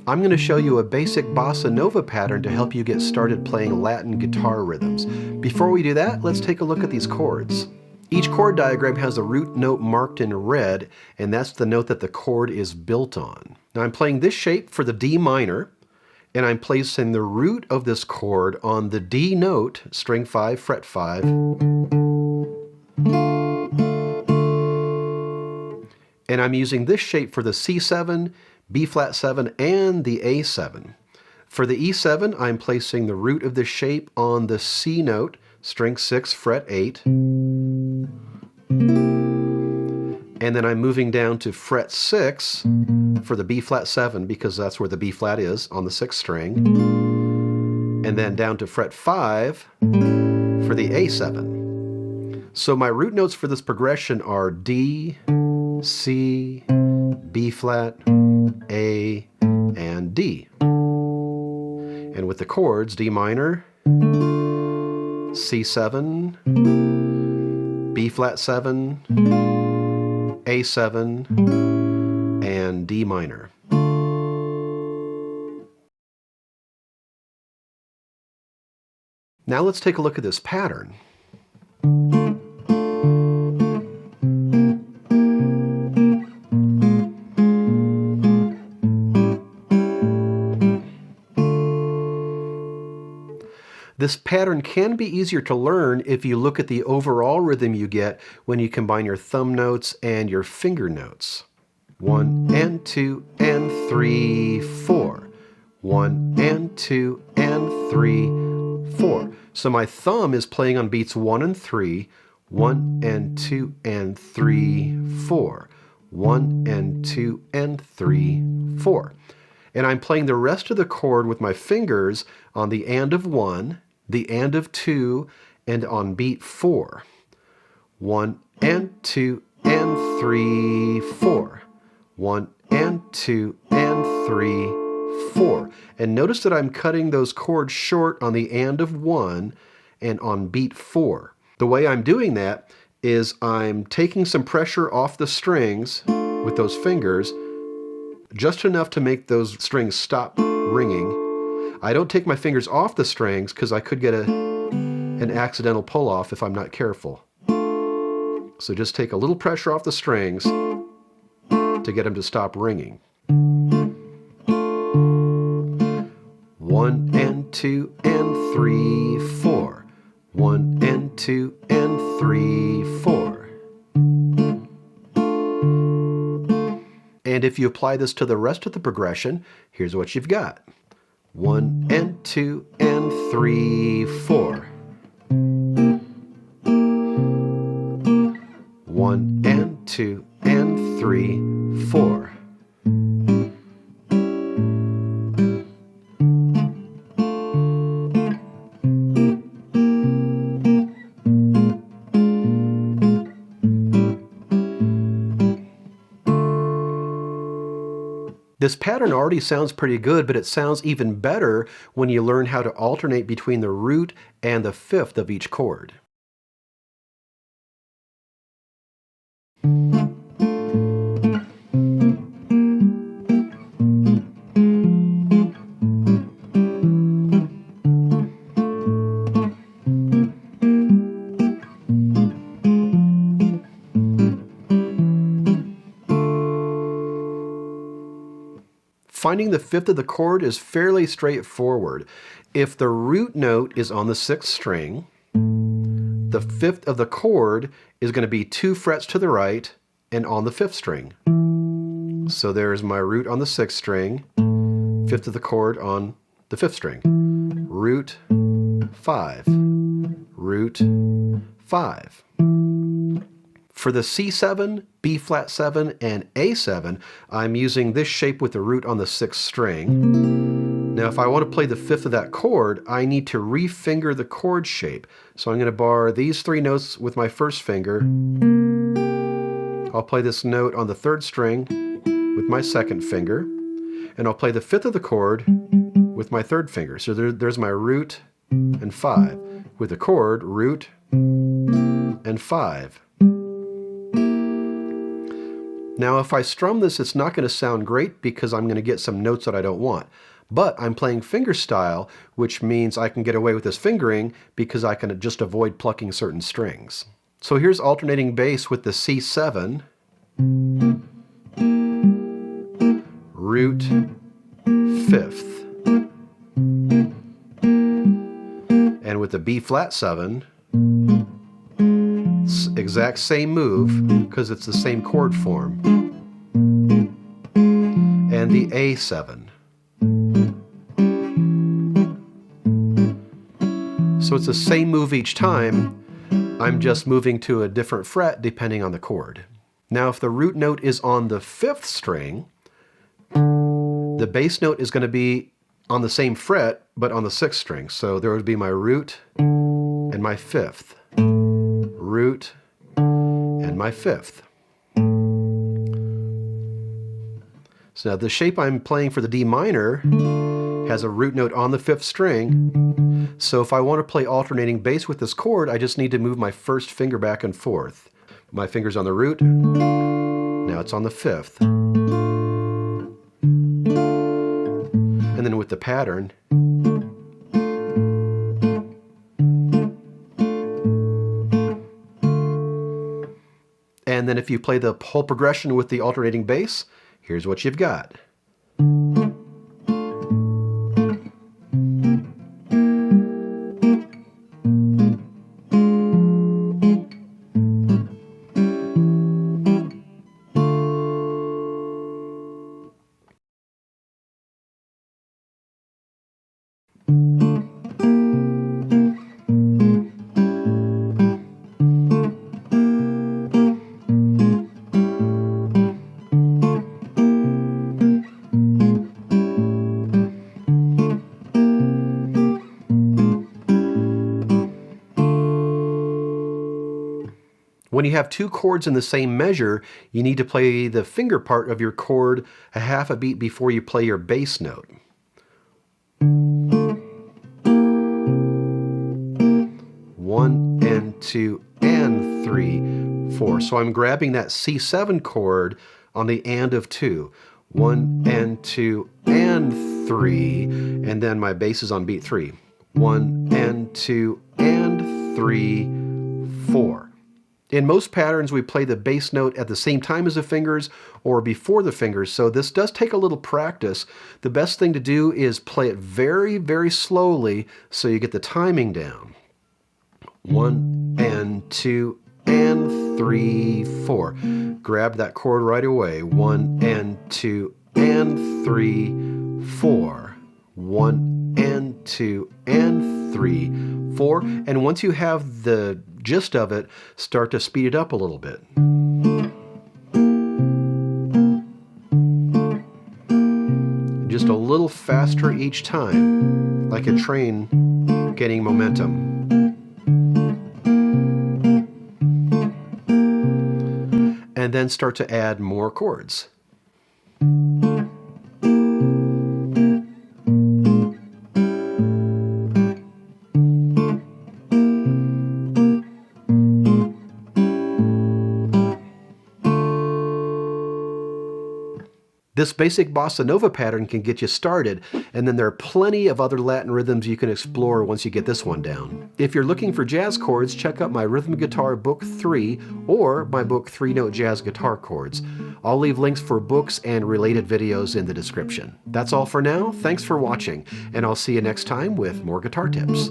I'm going to show you a basic Bossa Nova pattern to help you get started playing Latin guitar rhythms. Before we do that, let's take a look at these chords. Each chord diagram has a root note marked in red, and that's the note that the chord is built on. Now I'm playing this shape for the D minor, and I'm placing the root of this chord on the D note, string 5, fret 5. And I'm using this shape for the C7, B flat 7, and the A7. For the E7, I'm placing the root of this shape on the C note, string 6, fret 8. And then I'm moving down to fret 6 for the B flat 7 because that's where the B flat is on the 6th string. And then down to fret 5 for the A7. So my root notes for this progression are D, C, B flat, A, and D. And with the chords, D minor, C7, B flat 7, A7, and D minor. Now let's take a look at this pattern. This pattern can be easier to learn if you look at the overall rhythm you get when you combine your thumb notes and your finger notes. 1 and 2 and 3, 4. 1 and 2 and 3, 4. So my thumb is playing on beats 1 and 3, 1 and 2 and 3, 4. 1 and 2 and 3, 4. And I'm playing the rest of the chord with my fingers on the and of 1, the and of 2, and on beat 4. 1 and 2 and 3, 4. 1 and 2 and 3, 4. And notice that I'm cutting those chords short on the and of 1 and on beat 4. The way I'm doing that is I'm taking some pressure off the strings with those fingers, just enough to make those strings stop ringing. I don't take my fingers off the strings because I could get an accidental pull off if I'm not careful. So just take a little pressure off the strings to get them to stop ringing. 1 and 2 and 3, 4. 1 and 2 and 3, 4. And if you apply this to the rest of the progression, here's what you've got. 1 and 2 and 3, 4. 1 and 2 and 3, 4. This pattern already sounds pretty good, but it sounds even better when you learn how to alternate between the root and the fifth of each chord. Finding the fifth of the chord is fairly straightforward. If the root note is on the 6th string, the fifth of the chord is going to be 2 frets to the right and on the 5th string. So there's my root on the 6th string, fifth of the chord on the 5th string. Root 5, root 5. For the C7, B flat 7, and A7, I'm using this shape with the root on the 6th string. Now if I want to play the fifth of that chord, I need to refinger the chord shape. So I'm going to bar these 3 notes with my first finger. I'll play this note on the 3rd string with my 2nd finger. And I'll play the fifth of the chord with my 3rd finger. So there's my root and 5. With the chord, root and 5. Now if I strum this, it's not going to sound great because I'm going to get some notes that I don't want. But I'm playing fingerstyle, which means I can get away with this fingering because I can just avoid plucking certain strings. So here's alternating bass with the C7, root, fifth, and with the B flat 7, exact same move because it's the same chord form, and the A7. So it's the same move each time, I'm just moving to a different fret depending on the chord. Now if the root note is on the 5th string, the bass note is going to be on the same fret but on the 6th string. So there would be my root and my 5th, root and my 5th. So now the shape I'm playing for the D minor has a root note on the 5th string. So if I want to play alternating bass with this chord, I just need to move my first finger back and forth. My finger's on the root, now it's on the 5th. And then with the pattern, and then if you play the whole progression with the alternating bass, here's what you've got. When you have two chords in the same measure, you need to play the finger part of your chord a half a beat before you play your bass note. 1 and 2 and 3, 4. So I'm grabbing that C7 chord on the and of 2. 1 and 2 and 3, and then my bass is on beat 3. 1 and 2 and 3, 4. In most patterns, we play the bass note at the same time as the fingers or before the fingers, so this does take a little practice. The best thing to do is play it very, very slowly so you get the timing down. 1 and 2 and 3, 4. Grab that chord right away. 1 and 2 and 3, 4. 1 and 2 and 3, 4. And once you have the gist of it, start to speed it up a little bit. Just a little faster each time, like a train gaining momentum. And then start to add more chords. This basic Bossa Nova pattern can get you started, and then there are plenty of other Latin rhythms you can explore once you get this one down. If you're looking for jazz chords, check out my Rhythm Guitar Book 3 or my book 3-Note Jazz Guitar Chords. I'll leave links for books and related videos in the description. That's all for now. Thanks for watching, and I'll see you next time with more guitar tips.